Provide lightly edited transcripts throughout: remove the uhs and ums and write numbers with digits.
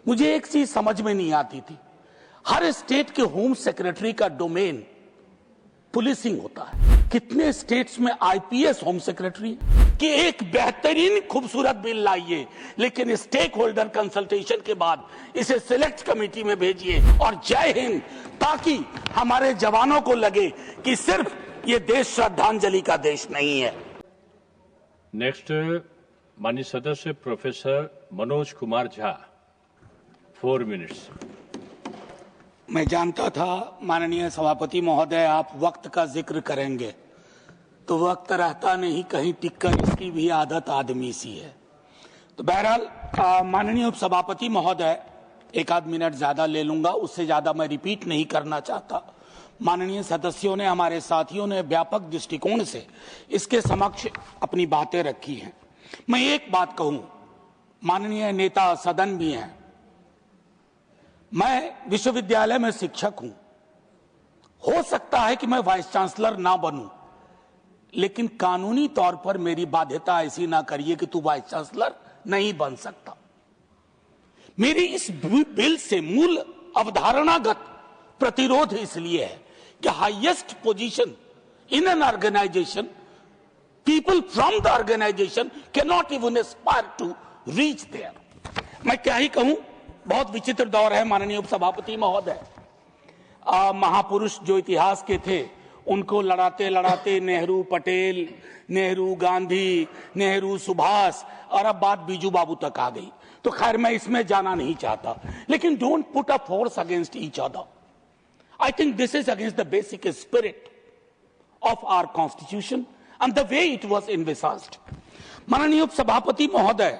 मुझे एक चीज समझ में नहीं आती थी, हर स्टेट के होम सेक्रेटरी का डोमेन पुलिसिंग होता है। कितने स्टेट्स में आईपीएस होम सेक्रेटरी है कि एक बेहतरीन खूबसूरत बिल लाइए, लेकिन स्टेक होल्डर कंसल्टेशन के बाद इसे सिलेक्ट कमेटी में भेजिए और जय हिंद, ताकि हमारे जवानों को लगे कि सिर्फ ये देश श्रद्धांजलि का देश नहीं है। नेक्स्ट माननीय सदस्य प्रोफेसर मनोज कुमार झा, 4 मिनट्स। मैं जानता था माननीय सभापति महोदय आप वक्त का जिक्र करेंगे, तो वक्त रहता नहीं, कहीं टिककर इसकी भी आदत आदमी सी है। तो बहरहाल माननीय उपसभापति महोदय, 1 आध मिनट ज्यादा ले लूंगा, उससे ज्यादा मैं रिपीट नहीं करना चाहता। माननीय सदस्यों ने, हमारे साथियों ने व्यापक दृष्टिकोण से इसके समक्ष अपनी बातें रखी हैं। मैं एक बात कहूं, माननीय नेता सदन भी हैं, मैं विश्वविद्यालय में शिक्षक हूं, हो सकता है कि मैं वाइस चांसलर ना बनूं, लेकिन कानूनी तौर पर मेरी बाध्यता ऐसी ना करिए कि तू वाइस चांसलर नहीं बन सकता। मेरी इस बिल से मूल अवधारणागत प्रतिरोध इसलिए है कि highest position in an organisation, people from the organisation can not even aspire to reach there. मैं क्या ही कहूं, बहुत विचित्र दौर है माननीय उपसभापति महोदय। महापुरुष जो इतिहास के थे, उनको लड़ाते लड़ाते नेहरू पटेल, नेहरू गांधी, नेहरू सुभाष, और अब बात बीजू बाबू तक आ गई। तो खैर मैं इसमें जाना नहीं चाहता, लेकिन don't put a force against each other. I think this is against the basic spirit of our constitution and the way it was envisaged. माननीय उपसभापति महोदय,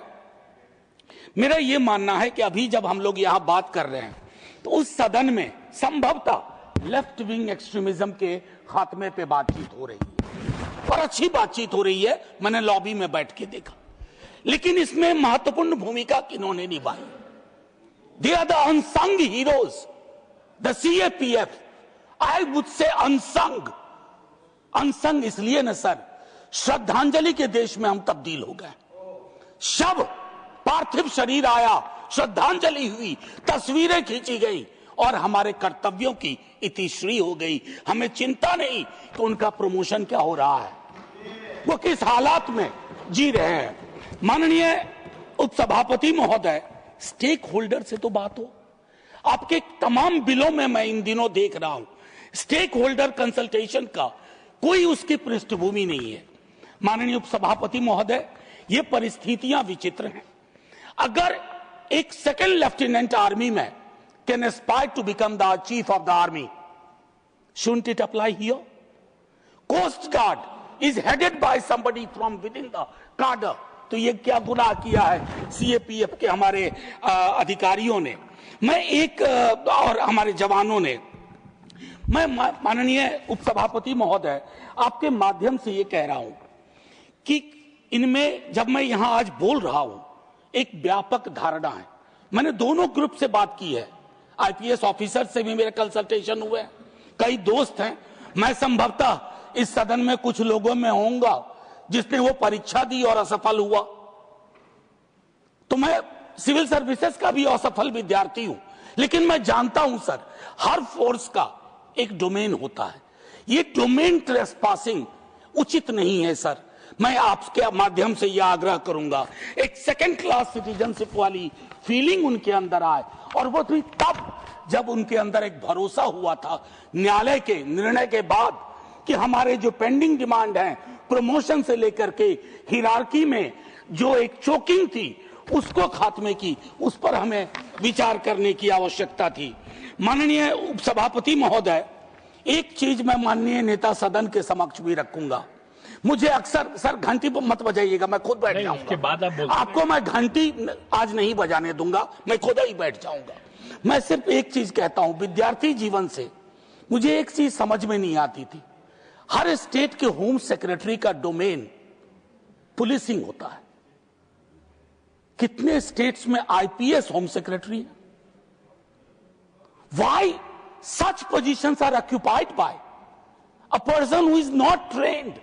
मेरा यह मानना है कि अभी जब हम लोग यहां बात कर रहे हैं, तो उस सदन में संभवतः लेफ्ट विंग एक्सट्रीमिज्म के खात्मे पे बातचीत हो रही है, और अच्छी बातचीत हो रही है, मैंने लॉबी में बैठ के देखा। लेकिन इसमें महत्वपूर्ण भूमिका किन्होंने निभाई? They are the unsung heroes, the CAPF. I would say unsung. Unsung इसलिए न सर, श्रद्धांजलि के देश में हम तब्दील हो गए। शव, पार्थिव शरीर आया, श्रद्धांजलि हुई, तस्वीरें खींची गई, और हमारे कर्तव्यों की इतिश्री हो गई। हमें चिंता नहीं कि उनका प्रमोशन क्या हो रहा है, वो किस हालात में जी रहे हैं। माननीय उपसभापति महोदय, स्टेक होल्डर से तो बात हो। आपके तमाम बिलों में मैं इन दिनों देख रहा हूं, स्टेक होल्डर कंसल्टेशन का कोई उसकी पृष्ठभूमि नहीं है। माननीय उपसभापति महोदय, ये परिस्थितियां विचित्र हैं। अगर एक सेकंड लेफ्टिनेंट आर्मी में can aspire to become the chief of the army, shouldn't it apply here? Coast Guard is headed by somebody from within the cadre. तो ये क्या गुनाह किया है सीएपीएफ के हमारे अधिकारियों ने, मैं एक और हमारे जवानों ने। मैं माननीय उपसभापति महोदय, आपके माध्यम से ये कह रहा हूं कि इनमें, जब मैं यहां आज बोल रहा हूं, एक व्यापक धारणा है। मैंने दोनों ग्रुप से बात की है, आईपीएस ऑफिसर से भी मेरे कंसल्टेशन हुए, कई दोस्त हैं। मैं संभवतः इस सदन में कुछ लोगों में होऊंगा जिसने वो परीक्षा दी और असफल हुआ, तो मैं सिविल सर्विसेज का भी असफल विद्यार्थी हूं। लेकिन मैं जानता हूं सर, हर फोर्स का एक डोमेन होता है। ये डोमेन ट्रेसपासिंग उचित नहीं है सर। मैं आपके माध्यम से यह आग्रह करूंगा, एक सेकंड क्लास सिटीजनशिप वाली फीलिंग उनके अंदर आए, और वो भी तब जब उनके अंदर एक भरोसा हुआ था न्यायालय के निर्णय के बाद कि हमारे जो पेंडिंग डिमांड है, प्रमोशन से लेकर के हिरार्की में जो एक चोकिंग थी, उसको खात्मे की, उस पर हमें विचार करने की आवश्यकता थी। माननीय उपसभापति महोदय, एक चीज मैं माननीय नेता सदन के समक्ष भी रखूंगा। मुझे अक्सर, सर घंटी मत बजाइएगा, मैं खुद बैठ जाऊंगा। उसके बाद आपको मैं घंटी आज नहीं बजाने दूंगा, मैं खुद ही बैठ जाऊंगा। मैं सिर्फ एक चीज कहता हूं, विद्यार्थी जीवन से मुझे एक चीज समझ में नहीं आती थी, हर स्टेट के होम सेक्रेटरी का डोमेन पुलिसिंग होता है। कितने स्टेट्स में आईपीएस होम सेक्रेटरी है? Why such positions are occupied by a person who is not trained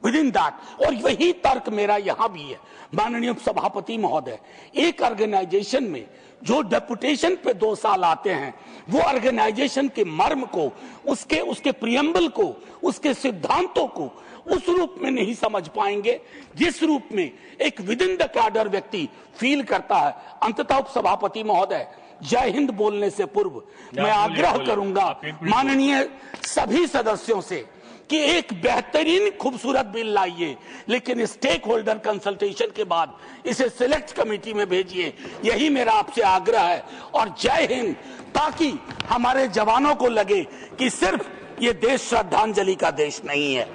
within that. और वही तर्क मेरा यहां भी है माननीय सभापति महोदय। एक ऑर्गेनाइजेशन में जो डेपुटेशन पे 2 साल आते हैं, वो ऑर्गेनाइजेशन के मर्म को, उसके प्रियम्बल को, उसके सिद्धांतों को उस रूप में नहीं समझ पाएंगे जिस रूप में एक विद इन द कैडर व्यक्ति फील करता है। अंततः उपसभापति महोदय, जय हिंद बोलने से पूर्व मैं आग्रह करूंगा माननीय सभी सदस्यों से कि एक बेहतरीन खूबसूरत बिल लाइए, लेकिन स्टेक होल्डर कंसल्टेशन के बाद इसे सिलेक्ट कमेटी में भेजिए। यही मेरा आपसे आग्रह है। और जय हिंद, ताकि हमारे जवानों को लगे कि सिर्फ ये देश श्रद्धांजलि का देश नहीं है।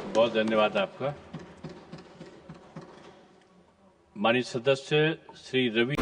बहुत धन्यवाद आपका। माननीय सदस्य श्री रवि